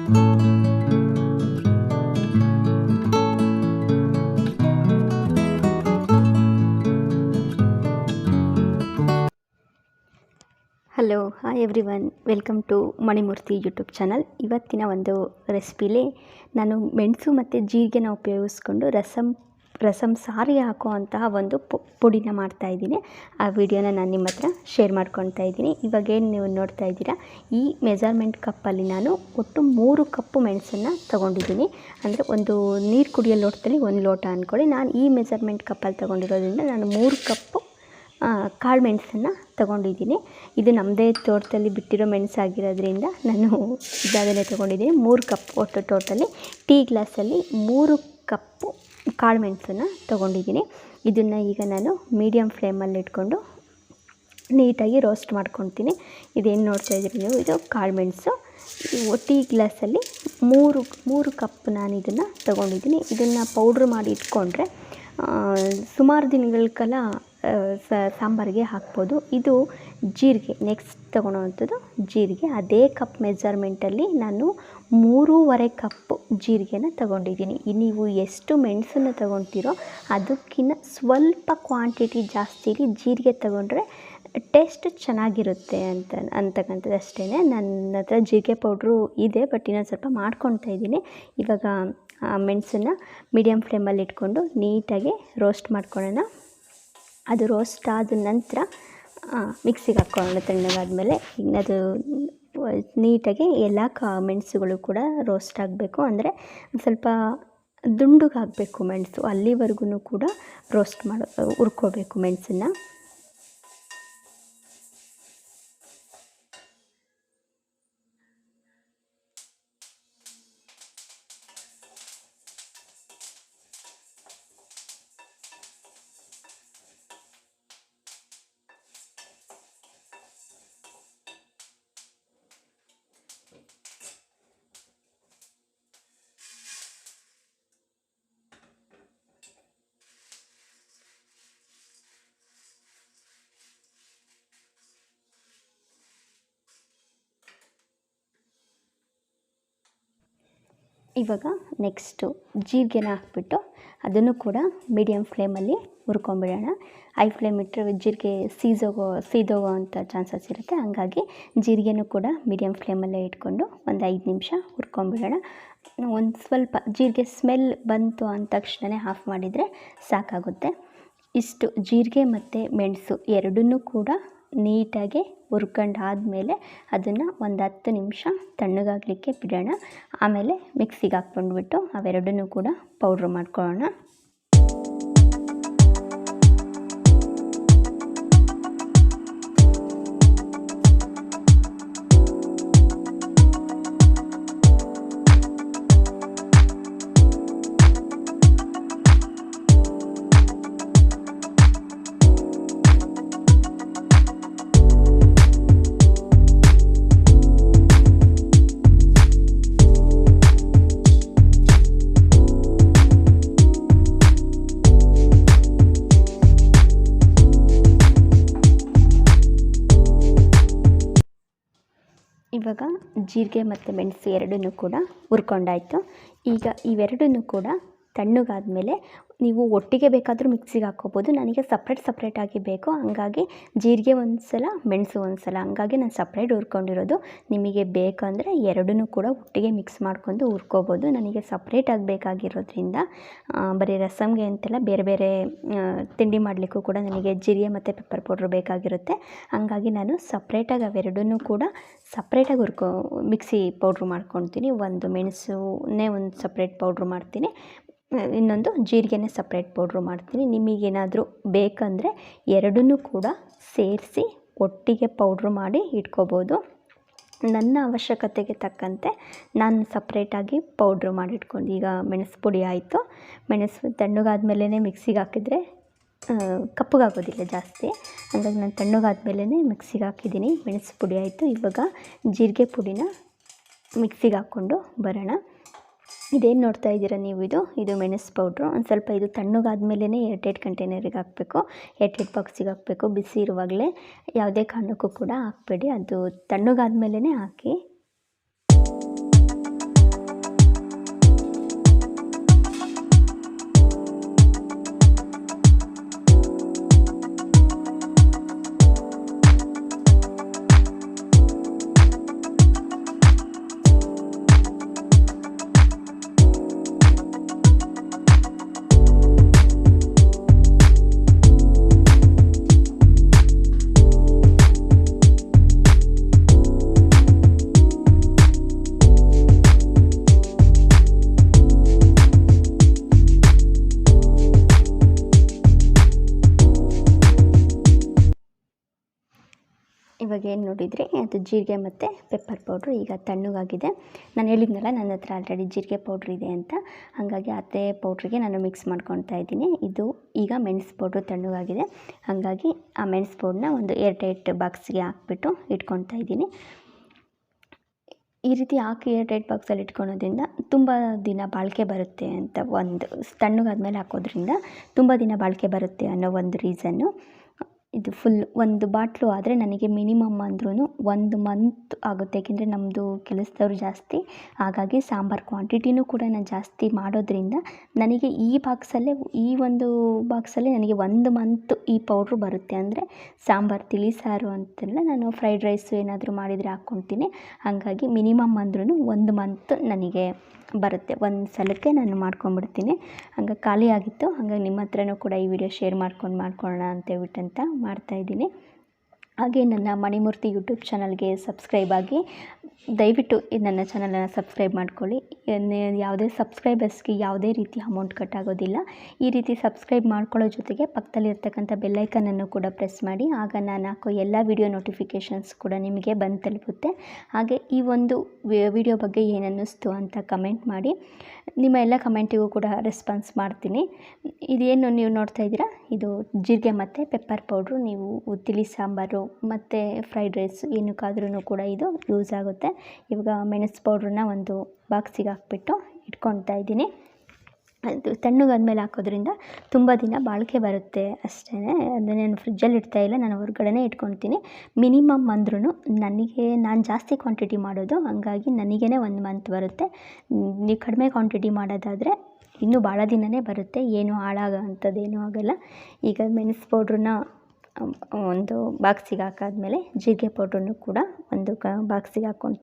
Hello hi everyone, welcome to Manimurthy YouTube channel. ಇವತ್ತಿನ ಒಂದು ರೆಸಿಪಿಲಿ ನಾನು ಮೆಣಸು ಮತ್ತು ಜೀರಿಗೆನ ಉಪಯೋಗಿಸ್ಕೊಂಡು ರಸಮ್ ಸಾರಿಗೆ ಹಾಕುವಂತಹ ಒಂದು ಪುಡಿನ ಮಾಡ್ತಾಯಿದ್ದೀನಿ. ಆ ವಿಡಿಯೋನ ನಾನು ನಿಮ್ಮ ಹತ್ರ ಶೇರ್ ಮಾಡ್ಕೊತಾ ಇದ್ದೀನಿ. ಇವಾಗೇನು ನೀವು ನೋಡ್ತಾ ಇದ್ದೀರಾ, ಈ ಮೆಜರ್ಮೆಂಟ್ ಕಪ್ಪಲ್ಲಿ ನಾನು ಒಟ್ಟು 3 ಕಪ್ಪು ಮೆಣಸನ್ನು ತೊಗೊಂಡಿದ್ದೀನಿ. ಅಂದರೆ ಒಂದು ನೀರು ಕುಡಿಯೋ ಲೋಟದಲ್ಲಿ 1 ಲೋಟ ಅಂದ್ಕೊಳ್ಳಿ. ನಾನು ಈ ಮೆಜರ್ಮೆಂಟ್ ಕಪ್ಪಲ್ಲಿ ತೊಗೊಂಡಿರೋದ್ರಿಂದ ನಾನು 3 ಕಪ್ಪು ಕಾಳು ಮೆಣಸನ್ನು ತೊಗೊಂಡಿದ್ದೀನಿ. ಇದು ನಮ್ಮದೇ ತೋಟದಲ್ಲಿ ಬಿಟ್ಟಿರೋ ಮೆಣಸಾಗಿರೋದ್ರಿಂದ ನಾನು ಇದನ್ನೇ ತೊಗೊಂಡಿದ್ದೀನಿ. 3 ಕಪ್ ಒಟ್ಟು ಟೋಟಲಿ ಟೀ ಗ್ಲಾಸಲ್ಲಿ 3 ಕಪ್ಪು ಕಾಳು ಮೆಣಸನ್ನು ತೊಗೊಂಡಿದ್ದೀನಿ. ಇದನ್ನು ಈಗ ನಾನು ಮೀಡಿಯಮ್ ಫ್ಲೇಮಲ್ಲಿ ಇಟ್ಕೊಂಡು ನೀಟಾಗಿ ರೋಸ್ಟ್ ಮಾಡ್ಕೊತೀನಿ. ಇದೇನು ನೋಡ್ತಾ ಇದ್ದೀರಿ ನೀವು, ಇದು ಕಾಳು ಮೆಣಸು. ಟೀ ಗ್ಲಾಸಲ್ಲಿ 3 ಕಪ್ ನಾನು ಇದನ್ನು ತೊಗೊಂಡಿದ್ದೀನಿ. ಇದನ್ನು ಪೌಡ್ರ್ ಮಾಡಿ ಇಟ್ಕೊಂಡ್ರೆ ಸುಮಾರು ದಿನಗಳ ಕಾಲ ಸಾಂಬಾರಿಗೆ ಹಾಕ್ಬೋದು. ಇದು ಜೀರಿಗೆ, ನೆಕ್ಸ್ಟ್ ತೊಗೊಳೋವಂಥದ್ದು ಜೀರಿಗೆ. ಅದೇ ಕಪ್ ಮೆಜರ್ಮೆಂಟಲ್ಲಿ ನಾನು 3.5 ಕಪ್ ಜೀರಿಗೆನ ತೊಗೊಂಡಿದ್ದೀನಿ. ನೀವು ಎಷ್ಟು ಮೆಣಸನ್ನು ತೊಗೊಳ್ತೀರೋ ಅದಕ್ಕಿಂತ ಸ್ವಲ್ಪ ಕ್ವಾಂಟಿಟಿ ಜಾಸ್ತಿಲಿ ಜೀರಿಗೆ ತೊಗೊಂಡ್ರೆ ಟೇಸ್ಟ್ ಚೆನ್ನಾಗಿರುತ್ತೆ ಅಂತಕ್ಕಂಥದ್ದು ಅಷ್ಟೇ. ನನ್ನ ಹತ್ರ ಜೀರಿಗೆ ಪೌಡ್ರು ಇದೆ, ಬಟ್ ಇನ್ನೊಂದು ಸ್ವಲ್ಪ ಮಾಡ್ಕೊತಾ ಇದ್ದೀನಿ. ಇವಾಗ ಮೆಣಸನ್ನು ಮೀಡಿಯಮ್ ಫ್ಲೇಮಲ್ಲಿ ಇಟ್ಕೊಂಡು ನೀಟಾಗಿ ರೋಸ್ಟ್ ಮಾಡ್ಕೊಳ್ಳೋಣ. ಅದು ರೋಸ್ಟ್ ಆದ ನಂತರ ಮಿಕ್ಸಿಗೆ ಹಾಕ್ಕೊಳ್ಳೋಣ. ತಣ್ಣಗಾದ್ಮೇಲೆ ಅದು ನೀಟಾಗಿ ಎಲ್ಲ ಮೆಣಸುಗಳು ಕೂಡ ರೋಸ್ಟ್ ಆಗಬೇಕು. ಅಂದರೆ ಸ್ವಲ್ಪ ದುಂಡುಗಾಗಬೇಕು ಮೆಣಸು, ಅಲ್ಲಿವರೆಗೂ ಕೂಡ ರೋಸ್ಟ್ ಹುರ್ಕೋಬೇಕು ಮೆಣಸನ್ನು. ಇವಾಗ ನೆಕ್ಸ್ಟು ಜೀರಿಗೆನ ಹಾಕ್ಬಿಟ್ಟು ಅದನ್ನು ಕೂಡ ಮೀಡಿಯಮ್ ಫ್ಲೇಮಲ್ಲಿ ಹುರ್ಕೊಂಬಿಡೋಣ. ಹೈ ಫ್ಲೇಮ್ ಇಟ್ಟರೆ ಜೀರಿಗೆ ಸೀದೋಗೋ ಅಂಥ ಚಾನ್ಸಸ್ ಇರುತ್ತೆ. ಹಂಗಾಗಿ ಜೀರಿಗೆನೂ ಕೂಡ ಮೀಡಿಯಮ್ ಫ್ಲೇಮಲ್ಲೇ ಇಟ್ಕೊಂಡು ಒಂದು 5 ನಿಮಿಷ ಹುರ್ಕೊಂಬಿಡೋಣ. ಒಂದು ಸ್ವಲ್ಪ ಜೀರಿಗೆ ಸ್ಮೆಲ್ ಬಂತು ಅಂದ ತಕ್ಷಣವೇ ಆಫ್ ಮಾಡಿದರೆ ಸಾಕಾಗುತ್ತೆ. ಇಷ್ಟು ಜೀರಿಗೆ ಮತ್ತು ಮೆಣಸು ಎರಡನ್ನೂ ಕೂಡ ನೀಟಾಗಿ ಹುರ್ಕೊಂಡು ಆದಮೇಲೆ ಅದನ್ನು ಒಂದು 10 ನಿಮಿಷ ತಣ್ಣಗಾಗಲಿಕ್ಕೆ ಬಿಡೋಣ. ಆಮೇಲೆ ಮಿಕ್ಸಿಗೆ ಹಾಕ್ಕೊಂಡ್ಬಿಟ್ಟು ಅವೆರಡನ್ನೂ ಕೂಡ ಪೌಡ್ರ್ ಮಾಡ್ಕೊಳ್ಳೋಣ. ಇವಾಗ ಜೀರಿಗೆ ಮತ್ತು ಮೆಣಸು ಎರಡನ್ನೂ ಕೂಡ ಹುರ್ಕೊಂಡಾಯಿತು. ಈಗ ಇವೆರಡನ್ನೂ ಕೂಡ ತಣ್ಣಗಾದ್ಮೇಲೆ ನೀವು ಒಟ್ಟಿಗೆ ಬೇಕಾದರೂ ಮಿಕ್ಸಿಗೆ ಹಾಕ್ಕೋಬೋದು. ನನಗೆ ಸಪ್ರೇಟಾಗಿ ಬೇಕು, ಹಂಗಾಗಿ ಜೀರಿಗೆ ಒಂದು ಸಲ, ಮೆಣಸು ಒಂದು ಸಲ, ಹಂಗಾಗಿ ನಾನು ಸಪ್ರೇಟ್ ಹುರ್ಕೊಂಡಿರೋದು. ನಿಮಗೆ ಬೇಕಂದರೆ ಎರಡನ್ನೂ ಕೂಡ ಒಟ್ಟಿಗೆ ಮಿಕ್ಸ್ ಮಾಡ್ಕೊಂಡು ಹುರ್ಕೋಬೋದು. ನನಗೆ ಸಪ್ರೇಟಾಗಿ ಬೇಕಾಗಿರೋದ್ರಿಂದ ಬರೀ ರಸಮ್ಗೆ ಅಂತೆಲ್ಲ ಬೇರೆ ಬೇರೆ ತಿಂಡಿ ಮಾಡಲಿಕ್ಕೂ ಕೂಡ ನನಗೆ ಜೀರಿಗೆ ಮತ್ತು ಪೆಪ್ಪರ್ ಪೌಡ್ರ್ ಬೇಕಾಗಿರುತ್ತೆ. ಹಂಗಾಗಿ ನಾನು ಸಪ್ರೇಟಾಗಿ ಅವೆರಡನ್ನೂ ಕೂಡ ಸಪ್ರೇಟಾಗಿ ಮಿಕ್ಸಿ ಪೌಡ್ರ್ ಮಾಡ್ಕೊತೀನಿ. ಒಂದು ಮೆಣಸನ್ನೇ ಒಂದು ಸಪ್ರೇಟ್ ಪೌಡ್ರ್ ಮಾಡ್ತೀನಿ, ಇನ್ನೊಂದು ಜೀರಿಗೆನೇ ಸಪ್ರೇಟ್ ಪೌಡ್ರು ಮಾಡ್ತೀನಿ. ನಿಮಗೇನಾದರೂ ಬೇಕಂದರೆ ಎರಡನ್ನೂ ಕೂಡ ಸೇರಿಸಿ ಒಟ್ಟಿಗೆ ಪೌಡ್ರು ಮಾಡಿ ಇಟ್ಕೋಬೋದು. ನನ್ನ ಅವಶ್ಯಕತೆಗೆ ತಕ್ಕಂತೆ ನಾನು ಸಪ್ರೇಟಾಗಿ ಪೌಡ್ರು ಮಾಡಿಟ್ಕೊಂಡು, ಈಗ ಮೆಣಸು ಪುಡಿ ಆಯಿತು. ಮೆಣಸು ತಣ್ಣಗಾದ್ಮೇಲೆ ಮಿಕ್ಸಿಗೆ ಹಾಕಿದರೆ ಕಪ್ಪಗಾಗೋದಿಲ್ಲ ಜಾಸ್ತಿ, ಹಾಗಾಗಿ ನಾನು ತಣ್ಣಗಾದ್ಮೇಲೆ ಮಿಕ್ಸಿಗೆ ಹಾಕಿದ್ದೀನಿ. ಮೆಣಸು ಪುಡಿ ಆಯಿತು. ಇವಾಗ ಜೀರಿಗೆ ಪುಡಿನ ಮಿಕ್ಸಿಗೆ ಹಾಕ್ಕೊಂಡು ಬರೋಣ. ಇದೇನು ನೋಡ್ತಾ ಇದ್ದೀರಾ ನೀವು, ಇದು ಮೆಣಸು ಪೌಡ್ರು. ಒಂದು ಸ್ವಲ್ಪ ಇದು ತಣ್ಣಗಾದ್ಮೇಲೆ ಏರ್ಟೈಟ್ ಕಂಟೈನರಿಗೆ ಹಾಕಬೇಕು, ಏರ್ಟೈಟ್ ಬಾಕ್ಸಿಗೆ ಹಾಕಬೇಕು. ಬಿಸಿ ಇರುವಾಗಲೇ ಯಾವುದೇ ಕಾರಣಕ್ಕೂ ಕೂಡ ಹಾಕಬೇಡಿ, ಅದು ತಣ್ಣಗಾದ್ಮೇಲೆ ಹಾಕಿ. ಅದು ಜೀರಿಗೆ ಮತ್ತು ಪೆಪ್ಪರ್ ಪೌಡ್ರು ಈಗ ತಣ್ಣಗಾಗಿದೆ. ನಾನು ಹೇಳಿದ್ನಲ್ಲ ನನ್ನ ಹತ್ರ ಆಲ್ರೆಡಿ ಜೀರಿಗೆ ಪೌಡ್ರ್ ಇದೆ ಅಂತ, ಹಾಗಾಗಿ ಅದೇ ಪೌಡ್ರಿಗೆ ನಾನು ಮಿಕ್ಸ್ ಮಾಡ್ಕೊತಾ ಇದ್ದೀನಿ. ಇದು ಈಗ ಮೆಣಸು ಪೌಡ್ರು ತಣ್ಣಗಾಗಿದೆ, ಹಾಗಾಗಿ ಆ ಮೆಣಸು ಪೌಡ್ರನ್ನ ಒಂದು ಏರ್ಟೈಟ್ ಬಾಕ್ಸ್ಗೆ ಹಾಕ್ಬಿಟ್ಟು ಇಟ್ಕೊತಾ ಇದ್ದೀನಿ. ಈ ರೀತಿ ಹಾಕಿ ಏರ್ಟೈಟ್ ಬಾಕ್ಸಲ್ಲಿ ಇಟ್ಕೊಳೋದ್ರಿಂದ ತುಂಬ ದಿನ ಬಾಳಿಕೆ ಬರುತ್ತೆ ಅಂತ, ಒಂದು ತಣ್ಣಗಾದ್ಮೇಲೆ ಹಾಕೋದ್ರಿಂದ ತುಂಬ ದಿನ ಬಾಳಿಕೆ ಬರುತ್ತೆ ಅನ್ನೋ ಒಂದು ರೀಸನ್ನು. ಇದು ಫುಲ್ ಒಂದು ಬಾಟ್ಲು ಆದರೆ ನನಗೆ ಮಿನಿಮಮ್ ಅಂದ್ರೂ 1 ಮಂತ್ ಆಗುತ್ತೆ. ಏಕೆಂದರೆ ನಮ್ಮದು ಕೆಲಸದವ್ರು ಜಾಸ್ತಿ, ಹಾಗಾಗಿ ಸಾಂಬಾರು ಕ್ವಾಂಟಿಟಿನೂ ಕೂಡ ನಾನು ಜಾಸ್ತಿ ಮಾಡೋದ್ರಿಂದ ನನಗೆ ಈ ಒಂದು ಬಾಕ್ಸಲ್ಲಿ ನನಗೆ 1 ಮಂತ್ ಈ ಪೌಡ್ರು ಬರುತ್ತೆ. ಅಂದರೆ ಸಾಂಬಾರು ತಿಳಿಸಾರು ಅಂತೆಲ್ಲ ನಾನು ಫ್ರೈಡ್ ರೈಸು ಏನಾದರೂ ಮಾಡಿದರೆ ಹಾಕ್ಕೊತೀನಿ. ಹಾಗಾಗಿ ಮಿನಿಮಮ್ ಅಂದ್ರೂ 1 ಮಂತ್ ನನಗೆ ಬರುತ್ತೆ. ಒಂದು ಸಲಕ್ಕೆ ನಾನು ಮಾಡ್ಕೊಂಬಿಡ್ತೀನಿ. ಹಂಗಾಗಿ ಖಾಲಿ ಆಗಿತ್ತು, ಹಾಗಾಗಿ ನಿಮ್ಮ ಹತ್ರನೂ ಕೂಡ ಈ ವಿಡಿಯೋ ಶೇರ್ ಮಾಡ್ಕೊಳ್ಳೋಣ ಅಂತೇಳ್ಬಿಟ್ಟಂತ ಮಾಡ್ತಾಯಿದ್ದೀನಿ. ಹಾಗೆ ನನ್ನ ಮಣಿಮೂರ್ತಿ ಯೂಟ್ಯೂಬ್ ಚಾನಲ್ಗೆ ಸಬ್ಸ್ಕ್ರೈಬ್ ಆಗಿ, ದಯವಿಟ್ಟು ನನ್ನ ಚಾನಲನ್ನು ಸಬ್ಸ್ಕ್ರೈಬ್ ಮಾಡ್ಕೊಳ್ಳಿ. ಯಾವುದೇ ಸಬ್ಸ್ಕ್ರೈಬರ್ಸ್ಗೆ ಯಾವುದೇ ರೀತಿ ಅಮೌಂಟ್ ಕಟ್ಟಾಗೋದಿಲ್ಲ. ಈ ರೀತಿ ಸಬ್ಸ್ಕ್ರೈಬ್ ಮಾಡ್ಕೊಳ್ಳೋ ಜೊತೆಗೆ ಪಕ್ಕದಲ್ಲಿರ್ತಕ್ಕಂಥ ಬೆಲ್ಲೈಕನನ್ನು ಕೂಡ ಪ್ರೆಸ್ ಮಾಡಿ, ಆಗ ನಾನು ಹಾಕೋ ಎಲ್ಲ ವಿಡಿಯೋ ನೋಟಿಫಿಕೇಷನ್ಸ್ ಕೂಡ ನಿಮಗೆ ಬಂದು ತಲುಪುತ್ತೆ. ಹಾಗೆ ಈ ಒಂದು ವಿಡಿಯೋ ಬಗ್ಗೆ ಏನನ್ನಿಸ್ತು ಅಂತ ಕಮೆಂಟ್ ಮಾಡಿ. ನಿಮ್ಮ ಎಲ್ಲ ಕಮೆಂಟಿಗೂ ಕೂಡ ರೆಸ್ಪಾನ್ಸ್ ಮಾಡ್ತೀನಿ. ಇದೇನು ನೀವು ನೋಡ್ತಾ ಇದ್ದೀರಾ, ಇದು ಜೀರಿಗೆ ಮತ್ತು ಪೆಪ್ಪರ್ ಪೌಡ್ರು. ನೀವು ತಿಳಿ ಸಾಂಬಾರು ಮತ್ತು ಫ್ರೈಡ್ ರೈಸ್ ಏನಕ್ಕಾದ್ರೂ ಕೂಡ ಇದು ಯೂಸ್ ಆಗುತ್ತೆ. ಇವಾಗ ಮೆಣಸು ಪೌಡ್ರನ್ನ ಒಂದು ಬಾಕ್ಸಿಗೆ ಹಾಕ್ಬಿಟ್ಟು ಇಟ್ಕೊತಾ ಇದ್ದೀನಿ. ಅದು ತಣ್ಣಗಾದ್ಮೇಲೆ ಹಾಕೋದ್ರಿಂದ ತುಂಬ ದಿನ ಬಾಳಿಕೆ ಬರುತ್ತೆ ಅಷ್ಟೇ. ಅದನ್ನು ನಾನು ಫ್ರಿಜ್ಜಲ್ಲಿ ಇಡ್ತಾಯಿಲ್ಲ, ನಾನು ಹೊರಗಡೆನೇ ಇಟ್ಕೊತೀನಿ. ಮಿನಿಮಮ್ ಅಂದ್ರೂ ನಾನು ಜಾಸ್ತಿ ಕ್ವಾಂಟಿಟಿ ಮಾಡೋದು, ಹಾಗಾಗಿ ನನಗೇ 1 ಮಂತ್ ಬರುತ್ತೆ. ನೀವು ಕಡಿಮೆ ಕ್ವಾಂಟಿಟಿ ಮಾಡೋದಾದರೆ ಇನ್ನೂ ಭಾಳ ದಿನವೇ ಬರುತ್ತೆ, ಏನೂ ಹಾಳಾಗೋ ಅಂಥದ್ದೇನೂ ಆಗೋಲ್ಲ. ಈಗ ಮೆಣಸು ಪೌಡ್ರನ್ನ ಒಂದು ಬಾಕ್ಸಿಗೆ ಹಾಕಾದ್ಮೇಲೆ ಜೀರಿಗೆ ಪೌಡ್ರನ್ನು ಕೂಡ ಒಂದು ಬಾಕ್ಸಿಗೆ ಹಾಕ್ಕೊಂಡು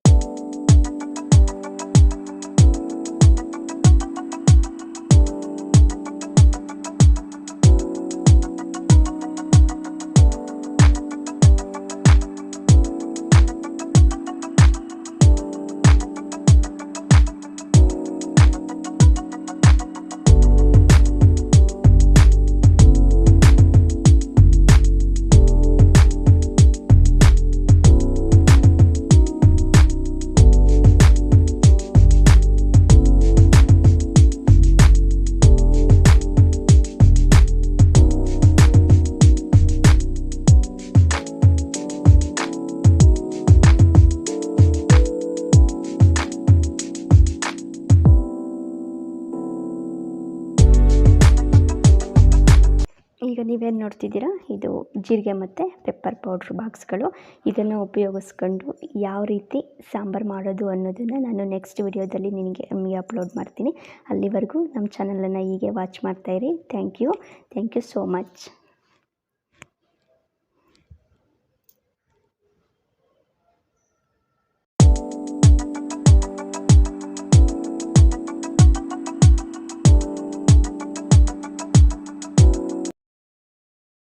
ಈಗ ನೀವೇನು ನೋಡ್ತಿದ್ದೀರಾ, ಇದು ಜೀರಿಗೆ ಮತ್ತು ಪೆಪ್ಪರ್ ಪೌಡ್ರ್ ಬಾಕ್ಸ್ಗಳು. ಇದನ್ನು ಉಪಯೋಗಿಸ್ಕೊಂಡು ಯಾವ ರೀತಿ ಸಾಂಬಾರು ಮಾಡೋದು ಅನ್ನೋದನ್ನು ನಾನು ನೆಕ್ಸ್ಟ್ ವಿಡಿಯೋದಲ್ಲಿ ನಿಮಗೆ ಅಪ್ಲೋಡ್ ಮಾಡ್ತೀನಿ. ಅಲ್ಲಿವರೆಗೂ ನಮ್ಮ ಚಾನಲನ್ನು ಹೀಗೆ ವಾಚ್ ಮಾಡ್ತಾಯಿರಿ. Thank you so much.